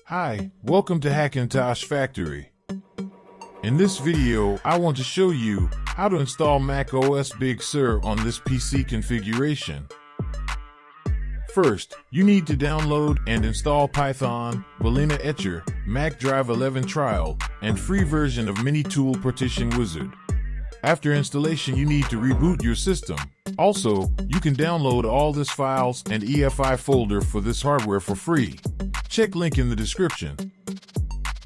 Hi, welcome to Hackintosh Factory. In this video, I want to show you how to install macOS BigSur on this PC configuration. First, you need to download and install Python, Balena Etcher, Mac Drive 11 Trial, and free version of Mini Tool Partition Wizard. After installation, you need to reboot your system. Also, you can download all these files and EFI folder for this hardware for free. Check link in the description.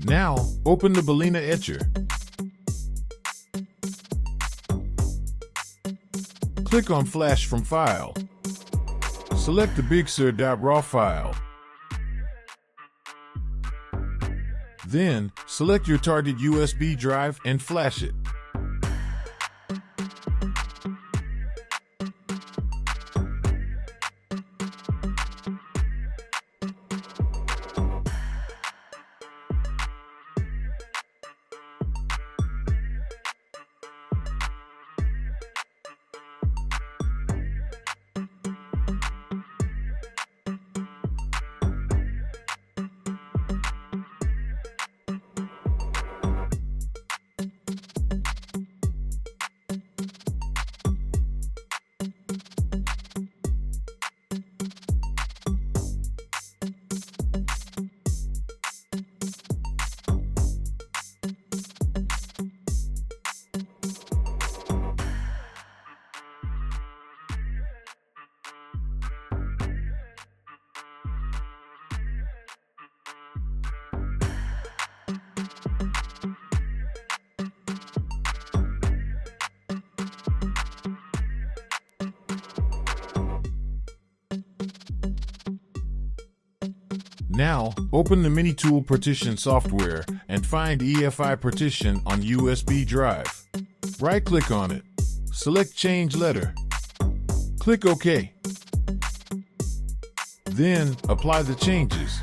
Now, open the Balena Etcher. Click on Flash from File. Select the BigSur.raw file. Then, select your target USB drive and flash it. Now, open the Mini Tool Partition software and find EFI partition on USB drive. Right-click on it. Select Change Letter. Click OK. Then, apply the changes.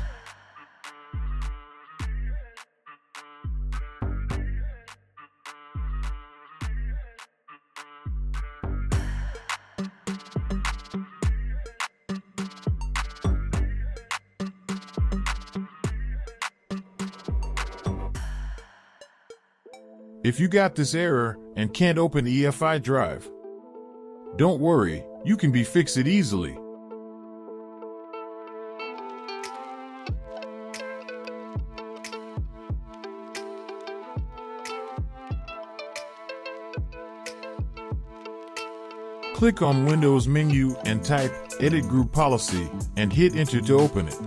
If you got this error and can't open EFI drive, don't worry, you can fix it easily. Click on Windows menu and type Edit Group Policy and hit Enter to open it.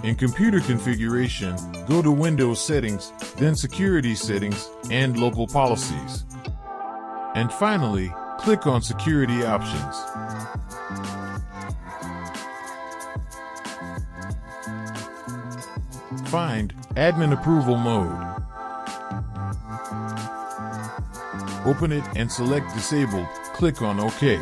In Computer Configuration, go to Windows Settings, then Security Settings, and Local Policies. And finally, click on Security Options. Find Admin Approval Mode. Open it and select Disabled. Click on OK.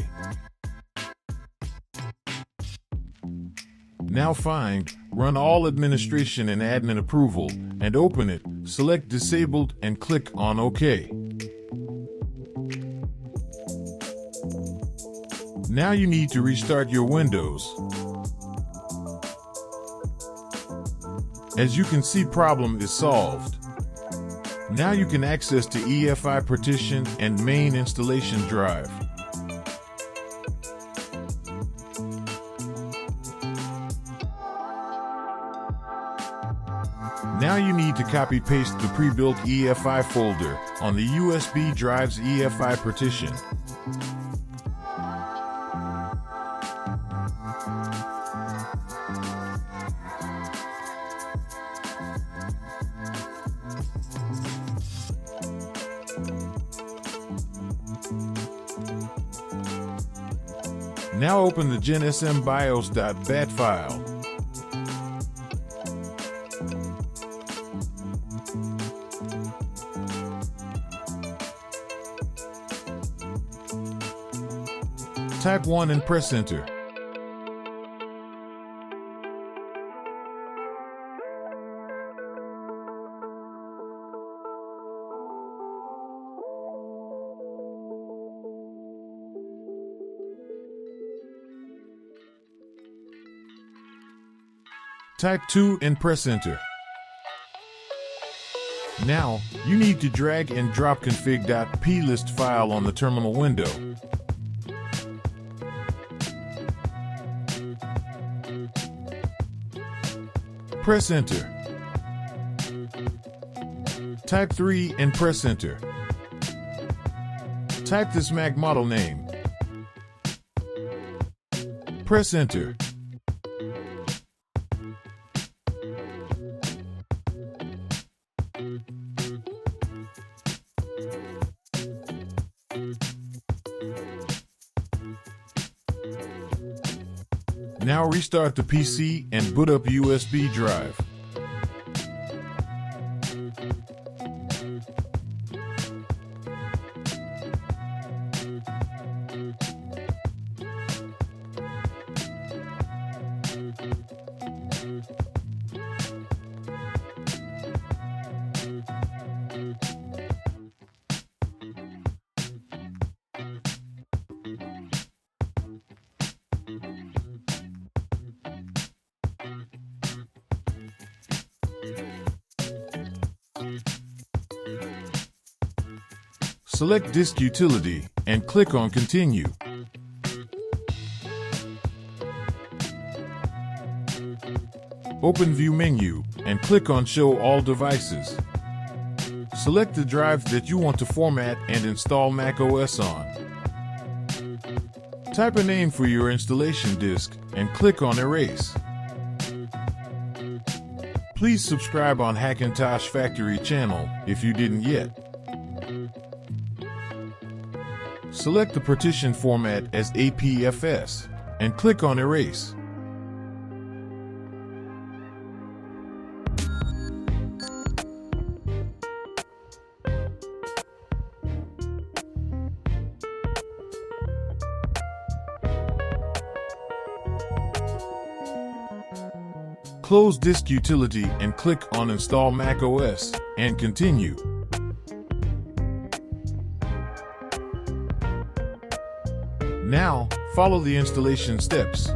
Now find Run All Administration and Admin Approval, and open it, select Disabled and click on OK. Now you need to restart your Windows. As you can see, problem is solved. Now you can access to EFI partition and main installation drive. Now you need to copy-paste the pre-built EFI folder on the USB drive's EFI partition. Now open the GenSMBIOS.bat file. Type 1 and press Enter. Type 2 and press enter. Now, you need to drag and drop config.plist file on the terminal window. Press enter. Type 3 and press enter. Type this Mac model name. Press enter. Now restart the PC and boot up USB drive. Select Disk Utility and click on Continue. Open View menu and click on Show All Devices. Select the drive that you want to format and install macOS on. Type a name for your installation disk and click on Erase. Please subscribe on Hackintosh Factory channel if you didn't yet. Select the partition format as APFS and click on Erase. Close Disk Utility and click on Install macOS and Continue. Now, follow the installation steps.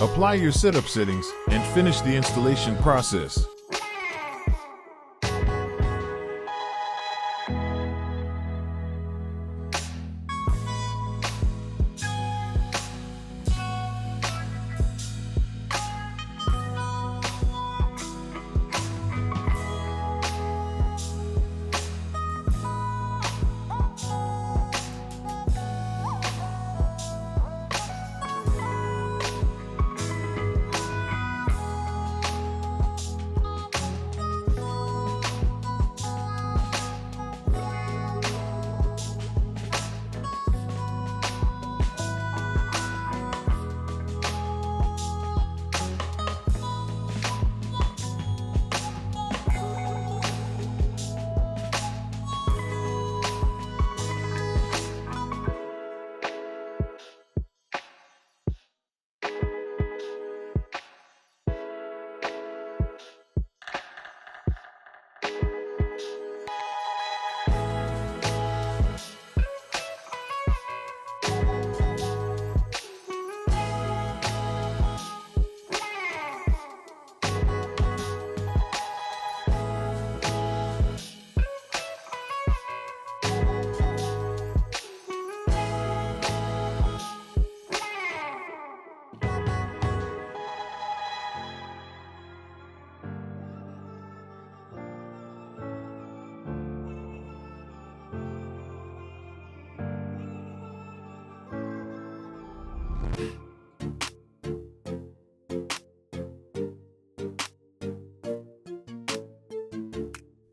Apply your setup settings and finish the installation process.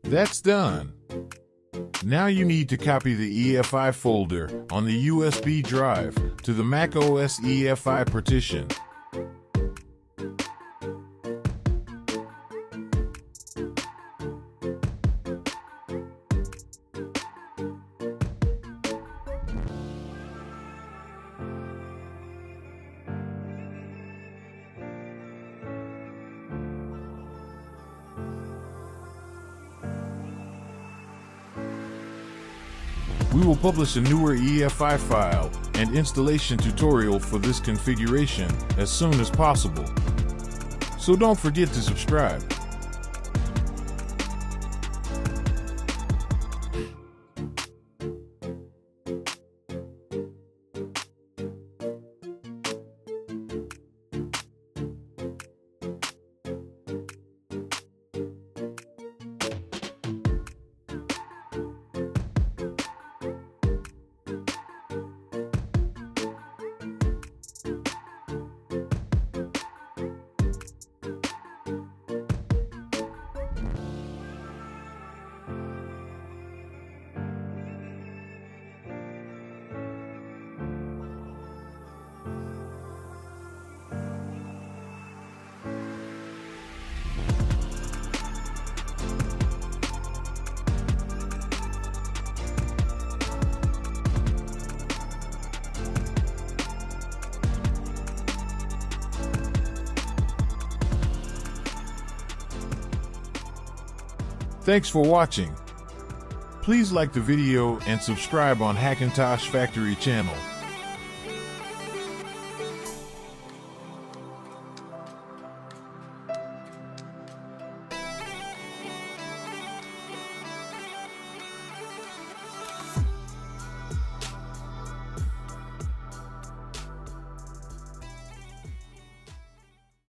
That's done. Now you need to copy the EFI folder on the USB drive to the macOS EFI partition. We will publish a newer EFI file and installation tutorial for this configuration as soon as possible. So don't forget to subscribe. Thanks for watching. Please like the video and subscribe on Hackintosh Factory channel.